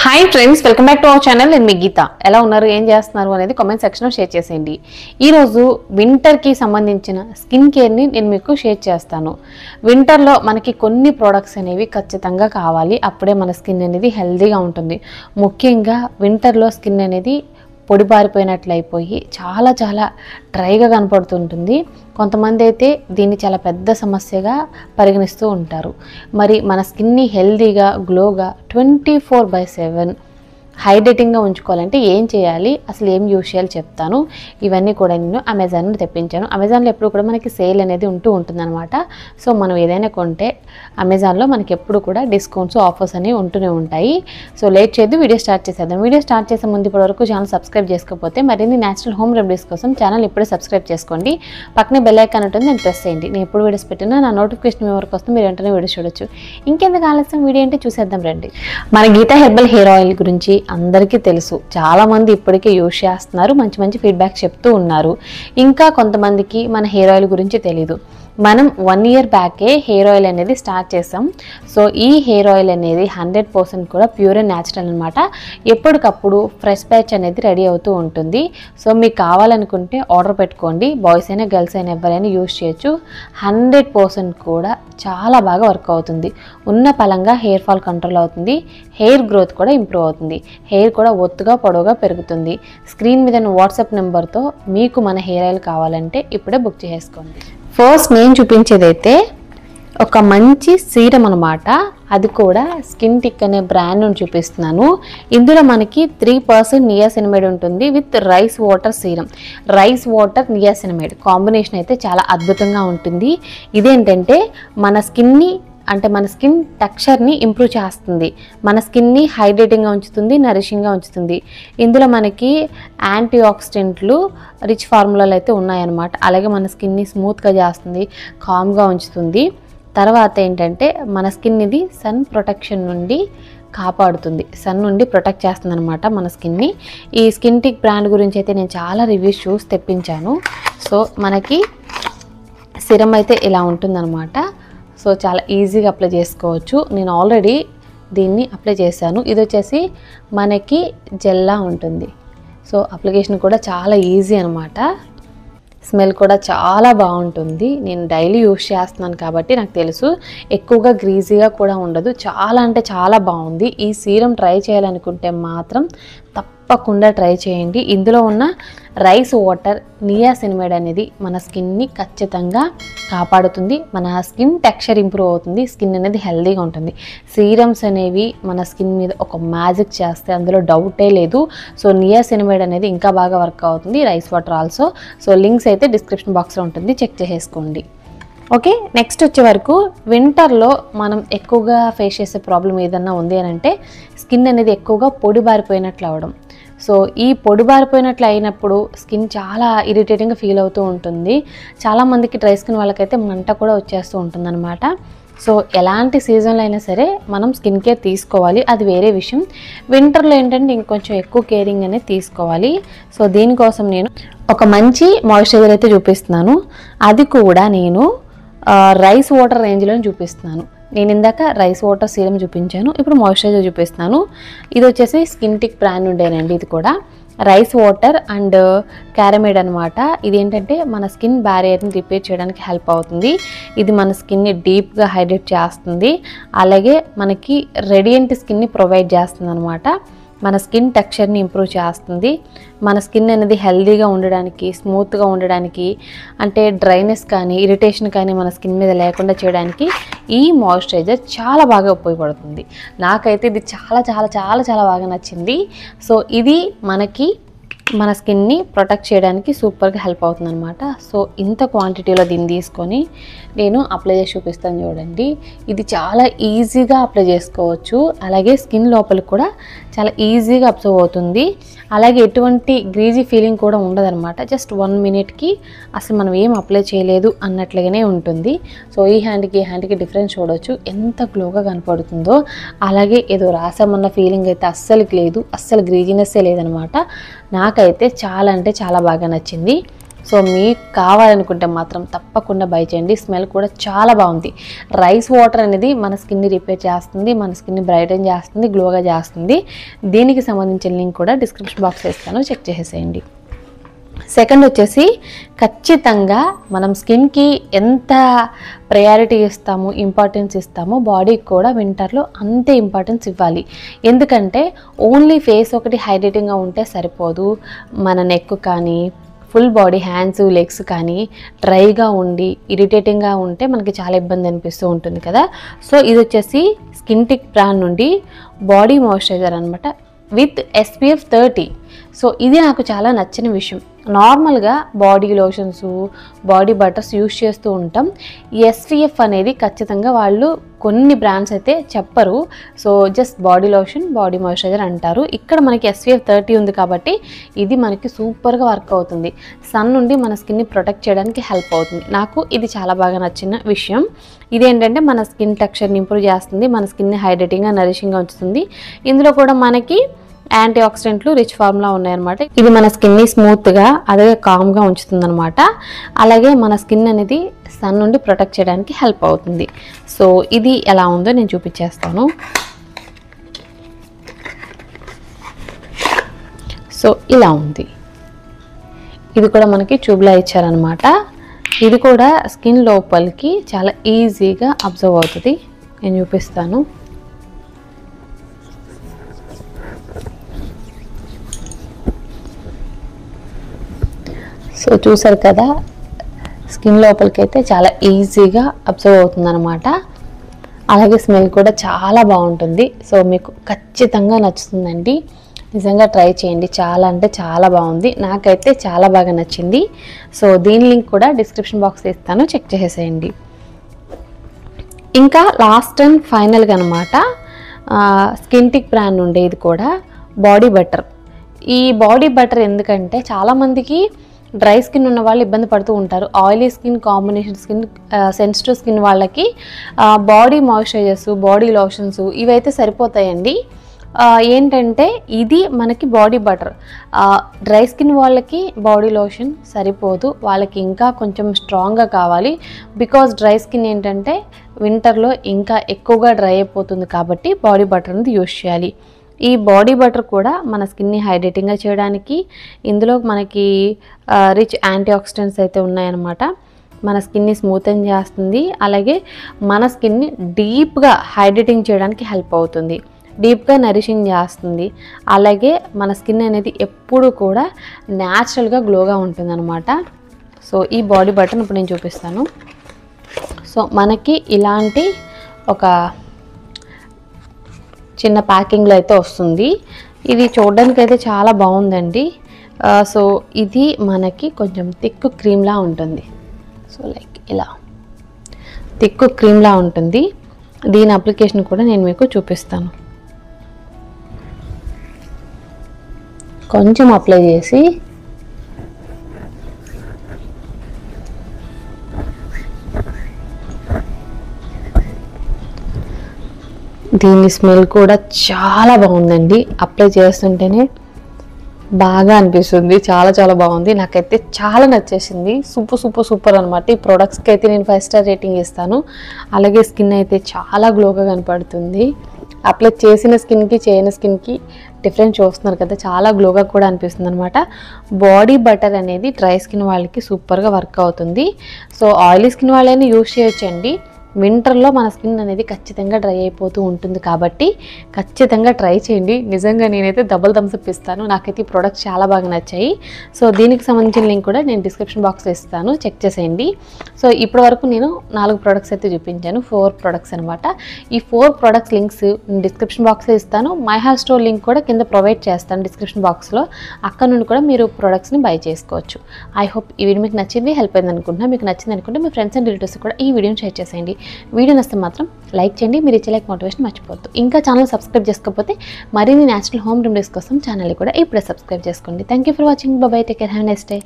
Hi friends, welcome back to our channel. నేను మీ గీత. ఎలా ఉన్నారు, ఏం చేస్తున్నారు అనేది కామెంట్ సెక్షన్లో షేర్ చేసేయండి. ఈరోజు వింటర్కి సంబంధించిన స్కిన్ కేర్ని నేను మీకు షేర్ చేస్తాను. వింటర్లో మనకి కొన్ని ప్రోడక్ట్స్ అనేవి ఖచ్చితంగా కావాలి, అప్పుడే మన స్కిన్ అనేది హెల్తీగా ఉంటుంది. ముఖ్యంగా వింటర్లో స్కిన్ అనేది పొడిబారిపోయినట్లు అయిపోయి చాలా డ్రైగా కనపడుతుంటుంది. కొంతమంది అయితే దీన్ని చాలా పెద్ద సమస్యగా పరిగణిస్తూ ఉంటారు. మరి మన స్కిన్ని హెల్తీగా గ్లోగా 24/7 హైడ్రేటింగ్గా ఉంచుకోవాలంటే ఏం చేయాలి, అసలు ఏం యూజ్ చేయాలి చెప్తాను. ఇవన్నీ కూడా నేను అమెజాన్ నుండి తెప్పించాను. అమెజాన్లో ఎప్పుడు కూడా మనకి సేల్ అనేది ఉంటుందన్నమాట. సో మనం ఏదైనా కొంటే అమెజాన్లో మనకి ఎప్పుడు కూడా డిస్కౌంట్స్ ఆఫర్స్ అనేవి ఉంటూనే ఉంటాయి. సో లేట్ చేయొద్దు, వీడియో స్టార్ట్ చేసేద్దాం. వీడియో స్టార్ట్ చేసే ముందు ఇప్పటివరకు ఛానల్ సబ్స్క్రైబ్ చేసుకోకపోతే మరిన్ని న్యాచురల్ హోమ్ రెమెడీస్ కోసం ఛానల్ ఇప్పుడే సబ్స్క్రైబ్ చేసుకోండి. పక్కనే బెల్ ఐకాన్ ఉంటుంది, నేను ప్రెస్ చేయండి. నేను ఎప్పుడు వీడియోస్ పెట్టినా నా నోటిఫికేషన్ మీ వరకు వస్తే మీరు వెంటనే వీడియో చూడొచ్చు. ఇంకెందుకు ఆలస్యం, వీడియో అంటే చూసేద్దాం రండి. మన గీతా హెర్బల్ హెయిర్ ఆయిల్ గురించి అందరికీ తెలుసు, చాలామంది ఇప్పటికే యూజ్ చేస్తున్నారు, మంచి ఫీడ్బ్యాక్ చెప్తూ ఉన్నారు. ఇంకా కొంతమందికి మన హెయిర్ ఆయిల్ గురించి తెలీదు. మనం 1 year బ్యాకే హెయిర్ ఆయిల్ అనేది స్టార్ట్ చేసాం. సో ఈ హెయిర్ ఆయిల్ అనేది 100% కూడా ప్యూర్ అండ్ న్యాచురల్ అనమాట. ఎప్పటికప్పుడు ఫ్రెష్ బ్యాచ్ అనేది రెడీ అవుతూ ఉంటుంది. సో మీకు కావాలనుకుంటే ఆర్డర్ పెట్టుకోండి. బాయ్స్ అయినా గర్ల్స్ అయినా ఎవరైనా యూజ్ చేయొచ్చు. 100% కూడా చాలా బాగా వర్క్ అవుతుంది. ఉన్న పలంగా హెయిర్ ఫాల్ కంట్రోల్ అవుతుంది, హెయిర్ గ్రోత్ కూడా ఇంప్రూవ్ అవుతుంది, హెయిర్ కూడా ఒత్తుగా పొడవుగా పెరుగుతుంది. స్క్రీన్ మీద వాట్సాప్ నెంబర్తో మీకు మన హెయిర్ ఆయిల్ కావాలంటే ఇప్పుడే బుక్ చేసుకోండి. ఫస్ట్ నేను చూపించేదైతే ఒక మంచి సీరం అనమాట. అది కూడా స్కిన్ టిక్ అనే బ్రాండ్ నుండి చూపిస్తున్నాను. ఇందులో మనకి 3% నియాసినమైడ్ ఉంటుంది with rice water serum. Rice water niacinamide combination అయితే చాలా అద్భుతంగా ఉంటుంది. ఇదేంటంటే మన స్కిన్ని అంటే మన స్కిన్ టెక్స్చర్ని ఇంప్రూవ్ చేస్తుంది, మన స్కిన్ని హైడ్రేటింగ్గా ఉంచుతుంది, నరిషింగ్గా ఉంచుతుంది. ఇందులో మనకి యాంటీ ఆక్సిడెంట్లు రిచ్ ఫార్ములాలు అయితే ఉన్నాయన్నమాట. అలాగే మన స్కిన్ని స్మూత్గా చేస్తుంది, కామ్గా ఉంచుతుంది. తర్వాత ఏంటంటే మన స్కిన్ ఇది సన్ ప్రొటెక్షన్ నుండి కాపాడుతుంది, సన్ నుండి ప్రొటెక్ట్ చేస్తుంది అనమాట మన స్కిన్ని. ఈ స్కిన్ టిక్ బ్రాండ్ గురించి అయితే నేను చాలా రివ్యూస్ చూసి తెప్పించాను. సో మనకి సిరం అయితే ఇలా ఉంటుందన్నమాట. సో చాలా ఈజీగా అప్లై చేసుకోవచ్చు. నేను ఆల్రెడీ దీన్ని అప్లై చేశాను. ఇది వచ్చేసి మనకి జెల్లా ఉంటుంది. సో అప్లికేషన్ కూడా చాలా ఈజీ అనమాట. స్మెల్ కూడా చాలా బాగుంటుంది. నేను డైలీ యూజ్ చేస్తున్నాను కాబట్టి నాకు తెలుసు. ఎక్కువగా గ్రీజీగా కూడా ఉండదు, చాలా అంటే చాలా బాగుంది. ఈ సీరం ట్రై చేయాలనుకుంటే మాత్రం తప్పకుండా ట్రై చేయండి. ఇందులో ఉన్న రైస్ వాటర్ నియాసినమైడ్ అనేది మన స్కిన్ని ఖచ్చితంగా కాపాడుతుంది, మన స్కిన్ టెక్స్చర్ ఇంప్రూవ్ అవుతుంది, స్కిన్ అనేది హెల్తీగా ఉంటుంది. సీరమ్స్ అనేవి మన స్కిన్ మీద ఒక మ్యాజిక్ చేస్తే అందులో డౌటే లేదు. సో నియాసినమైడ్ అనేది ఇంకా బాగా వర్క్ అవుతుంది, rice water also. So links అయితే డిస్క్రిప్షన్ బాక్స్లో ఉంటుంది, చెక్ చేసేసుకోండి. ఓకే, నెక్స్ట్ వచ్చే వరకు వింటర్లో మనం ఎక్కువగా ఫేస్ చేసే ప్రాబ్లం ఏదన్నా ఉంది అని అంటే స్కిన్ అనేది ఎక్కువగా పొడిబారిపోయినట్లు అవడం. సో ఈ పొడిబారిపోయినట్లు అయినప్పుడు స్కిన్ చాలా ఇరిటేటింగ్గా ఫీల్ అవుతూ ఉంటుంది. చాలామందికి డ్రై స్కిన్ వాళ్ళకైతే మంట కూడా వచ్చేస్తూ ఉంటుందన్నమాట. సో ఎలాంటి సీజన్లో అయినా సరే మనం స్కిన్ కేర్ తీసుకోవాలి, అది వేరే విషయం. వింటర్లో ఏంటంటే ఇంకొంచెం ఎక్కువ కేరింగ్ అనేది తీసుకోవాలి. సో దీనికోసం నేను ఒక మంచి మాయిశ్చరైజర్ అయితే చూపిస్తున్నాను. అది కూడా నేను రైస్ వాటర్ రేంజ్లో చూపిస్తున్నాను. నేను ఇందాక రైస్ వాటర్ సీరం చూపించాను, ఇప్పుడు మాయిశ్చరైజర్ చూపిస్తున్నాను. ఇది వచ్చేసి స్కిన్ టిక్ బ్రాండ్ ఉండేనండి. ఇది కూడా రైస్ వాటర్ అండ్ క్యారమైడ్ అనమాట. ఇది ఏంటంటే మన స్కిన్ బ్యారియర్ని రిపేర్ చేయడానికి హెల్ప్ అవుతుంది. ఇది మన స్కిన్ని డీప్గా హైడ్రేట్ చేస్తుంది, అలాగే మనకి రేడియంట్ స్కిన్ని ప్రొవైడ్ చేస్తుంది అనమాట. మన స్కిన్ టెక్స్చర్ని ఇంప్రూవ్ చేస్తుంది, మన స్కిన్ అనేది హెల్తీగా ఉండడానికి, స్మూత్గా ఉండడానికి, అంటే డ్రైనెస్ కానీ ఇరిటేషన్ కానీ మన స్కిన్ మీద లేకుండా చేయడానికి ఈ మాయిశ్చరైజర్ చాలా బాగా ఉపయోగపడుతుంది. నాకైతే ఇది చాలా బాగా నచ్చింది. సో ఇది మనకి మన స్కిన్ని ప్రొటెక్ట్ చేయడానికి సూపర్గా హెల్ప్ అవుతుంది అనమాట. సో ఇంత క్వాంటిటీలో దీన్ని తీసుకొని నేను అప్లై చేసి చూపిస్తాను చూడండి. ఇది చాలా ఈజీగా అప్లై చేసుకోవచ్చు, అలాగే స్కిన్ లోపలికి కూడా చాలా ఈజీగా అబ్జర్వ్ అవుతుంది. అలాగే ఎటువంటి గ్రీజీ ఫీలింగ్ కూడా ఉండదన్నమాట. జస్ట్ 1 minute అసలు మనం ఏం అప్లై చేయలేదు అన్నట్లుగానే ఉంటుంది. సో ఈ హ్యాండ్కి డిఫరెన్స్ చూడవచ్చు, ఎంత గ్లోగా కనపడుతుందో. అలాగే ఏదో రాసామన్న ఫీలింగ్ అయితే అస్సలు లేదు, అస్సలు గ్రీజీనెస్సే లేదనమాట. నాకైతే చాలా అంటే చాలా బాగా నచ్చింది. సో మీకు కావాలనుకుంటే మాత్రం తప్పకుండా బై చేయండి. స్మెల్ కూడా చాలా బాగుంది. రైస్ వాటర్ అనేది మన స్కిన్ని రిపేర్ చేస్తుంది, మన స్కిన్ని బ్రైటన్ చేస్తుంది, గ్లోగా చేస్తుంది. దీనికి సంబంధించిన లింక్ కూడా డిస్క్రిప్షన్ బాక్స్లో ఇస్తాను, చెక్ చేసేసేయండి. సెకండ్ వచ్చేసి ఖచ్చితంగా మనం స్కిన్కి ఎంత ప్రయారిటీ ఇస్తామో, ఇంపార్టెన్స్ ఇస్తామో బాడీకి కూడా వింటర్లో అంతే ఇంపార్టెన్స్ ఇవ్వాలి. ఎందుకంటే ఓన్లీ ఫేస్ ఒకటి హైడ్రేటింగ్గా ఉంటే సరిపోదు. మన నెక్ కానీ ఫుల్ బాడీ, హ్యాండ్స్, లెగ్స్ కానీ డ్రైగా ఉండి ఇరిటేటింగ్గా ఉంటే మనకి చాలా ఇబ్బంది అనిపిస్తూ ఉంటుంది కదా. సో ఇది వచ్చేసి స్కిన్టిక్ బ్రాండ్ నుండి బాడీ మాయిశ్చరైజర్ అనమాట, విత్ SPF 30. సో ఇది నాకు చాలా నచ్చిన విషయం. నార్మల్గా body lotions, body butters use చేస్తూ ఉంటాం. SPF అనేది ఖచ్చితంగా వాళ్ళు కొన్ని బ్రాండ్స్ అయితే చెప్పరు. So just body lotion, body moisturiser అంటారు. ఇక్కడ మనకి SPF 30 ఉంది కాబట్టి ఇది మనకి సూపర్గా వర్క్ అవుతుంది. సన్ నుండి మన స్కిన్ని ప్రొటెక్ట్ చేయడానికి హెల్ప్ అవుతుంది. నాకు ఇది చాలా బాగా నచ్చిన విషయం. ఇదేంటంటే మన స్కిన్ టెక్స్చర్ని ఇంప్రూవ్ చేస్తుంది, మన స్కిన్ని హైడ్రేటింగ్గా, నరిషింగ్గా ఉంచుతుంది. ఇందులో కూడా మనకి యాంటీ ఆక్సిడెంట్లు రిచ్ ఫార్ములా ఉన్నాయన్నమాట. ఇది మన స్కిన్ని స్మూత్గా, అదే కామ్గా ఉంచుతుంది అనమాట. అలాగే మన స్కిన్ అనేది సన్ నుండి ప్రొటెక్ట్ చేయడానికి హెల్ప్ అవుతుంది. సో ఇది ఎలా ఉందో నేను చూపించేస్తాను. సో ఇలా ఉంది. ఇది కూడా మనకి ట్యూబ్లా ఇచ్చారనమాట. ఇది కూడా స్కిన్ లోపలికి చాలా ఈజీగా అబ్జర్వ్ అవుతుంది. నేను చూపిస్తాను. సో చూసారు కదా, స్కిన్ లోపలికి అయితే చాలా ఈజీగా అబ్జర్వ్ అవుతుంది అనమాట. అలాగే స్మెల్ కూడా చాలా బాగుంటుంది. సో మీకు ఖచ్చితంగా నచ్చుతుందండి. నిజంగా ట్రై చేయండి. చాలా అంటే చాలా బాగుంది. నాకైతే చాలా బాగా నచ్చింది. సో దీని లింక్ కూడా డిస్క్రిప్షన్ బాక్స్లో ఇస్తాను, చెక్ చేసేయండి. ఇంకా లాస్ట్ అండ్ ఫైనల్గా అనమాట, స్కిన్టిక్ బ్రాండ్ ఉండేది కూడా బాడీ బటర్. ఈ బాడీ బటర్ ఎందుకంటే చాలామందికి డ్రై స్కిన్ ఉన్న వాళ్ళు ఇబ్బంది పడుతూ ఉంటారు. Oily skin, combination skin, sensitive skin వాళ్ళకి బాడీ మాయిశ్చరైజర్స్, బాడీ లోషన్స్ ఇవైతే సరిపోతాయండి. ఏంటంటే ఇది మనకి బాడీ బటర్. డ్రై స్కిన్ వాళ్ళకి బాడీ లోషన్ సరిపోదు, వాళ్ళకి ఇంకా కొంచెం స్ట్రాంగ్గా కావాలి. బికాజ్ డ్రై స్కిన్ ఏంటంటే వింటర్లో ఇంకా ఎక్కువగా డ్రై అయిపోతుంది కాబట్టి బాడీ బటర్ అనేది యూస్ చేయాలి. ఈ బాడీ బటర్ కూడా మన స్కిన్ని హైడ్రేటింగ్గా చేయడానికి, ఇందులో మనకి రిచ్ యాంటీ ఆక్సిడెంట్స్ అయితే ఉన్నాయన్నమాట. మన స్కిన్ని స్మూతన్ చేస్తుంది. అలాగే మన స్కిన్ని డీప్గా హైడ్రేటింగ్ చేయడానికి హెల్ప్ అవుతుంది, డీప్గా నరిషింగ్ చేస్తుంది. అలాగే మన స్కిన్ అనేది ఎప్పుడు కూడా న్యాచురల్గా గ్లోగా ఉంటుందన్నమాట. సో ఈ బాడీ బటర్ని ఇప్పుడు నేను చూపిస్తాను. సో మనకి ఇలాంటి ఒక చిన్న ప్యాకింగ్లో అయితే వస్తుంది. ఇది చూడడానికి అయితే చాలా బాగుందండి. సో ఇది మనకి కొంచెం థిక్ క్రీమ్లా ఉంటుంది. సో లైక్ ఇలా థిక్ క్రీమ్లా ఉంటుంది. దీని అప్లికేషన్ కూడా నేను మీకు చూపిస్తాను. కొంచెం అప్లై చేసి దీని స్మెల్ కూడా చాలా బాగుందండి. అప్లై చేస్తుంటేనే బాగా అనిపిస్తుంది. చాలా చాలా బాగుంది. నాకైతే చాలా నచ్చేసింది. సూపర్ సూపర్ సూపర్ అనమాట. ఈ ప్రోడక్ట్స్కి అయితే నేను 5 స్టార్ రేటింగ్ ఇస్తాను. అలాగే స్కిన్ అయితే చాలా గ్లోగా కనపడుతుంది. అప్లై చేసిన స్కిన్కి, చేయని స్కిన్కి డిఫరెన్స్ చూస్తున్నారు కదా, చాలా గ్లోగా కూడా అనిపిస్తుంది అనమాట. బాడీ బటర్ అనేది డ్రై స్కిన్ వాళ్ళకి సూపర్గా వర్క్ అవుతుంది. సో ఆయిలీ స్కిన్ వాళ్ళైనా యూజ్ చేయొచ్చండి. వింటర్లో మన స్కిన్ అనేది ఖచ్చితంగా డ్రై అయిపోతూ ఉంటుంది కాబట్టి ఖచ్చితంగా ట్రై చేయండి. నిజంగా నేనైతే డబుల్ థమ్స్ అప్ ఇస్తాను. నాకైతే ఈ ప్రోడక్ట్స్ చాలా బాగా నచ్చాయి. సో దీనికి సంబంధించిన లింక్ కూడా నేను డిస్క్రిప్షన్ బాక్స్లో ఇస్తాను, చెక్ చేసేయండి. సో ఇప్పటి వరకు నేను 4 ప్రోడక్ట్స్ అయితే చూపించాను, 4 ప్రోడక్ట్స్ అనమాట. ఈ 4 ప్రోడక్ట్స్ లింక్స్ డిస్క్రిప్షన్ బాక్స్లో ఇస్తాను. మై హాల్ స్టోర్ లింక్ కూడా కింద ప్రొవైడ్ చేస్తాను డిస్క్రిప్షన్ బాక్స్లో. అక్కడ నుండి కూడా మీరు ప్రోడక్ట్స్ని బై చేసుకోవచ్చు. ఐ హోప్ ఈ వీడియో మీకు నచ్చింది, హెల్ప్ అయింది అనుకుంటున్నా. మీకు నచ్చింది అనుకుంటే మీ ఫ్రెండ్స్ అండ్ రిలేటివ్స్ కూడా ఈ వీడియోని షేర్ చేసేయండి. వీడియో నచ్చితే మాత్రం లైక్ చేయండి. మీరు ఇచ్చే లైక్ మోటివేషన్ మర్చిపోవద్దు. ఇంకా ఛానల్ సబ్స్క్రైబ్ చేసుకోకపోతే మరిన్ని న్యాచురల్ హోమ్ రెమెడీస్ కోసం ఛానల్ కూడా ఇప్పుడే సబ్స్క్రైబ్ చేసుకోండి. Thank you for watching. By by. Take care. Have a nice day.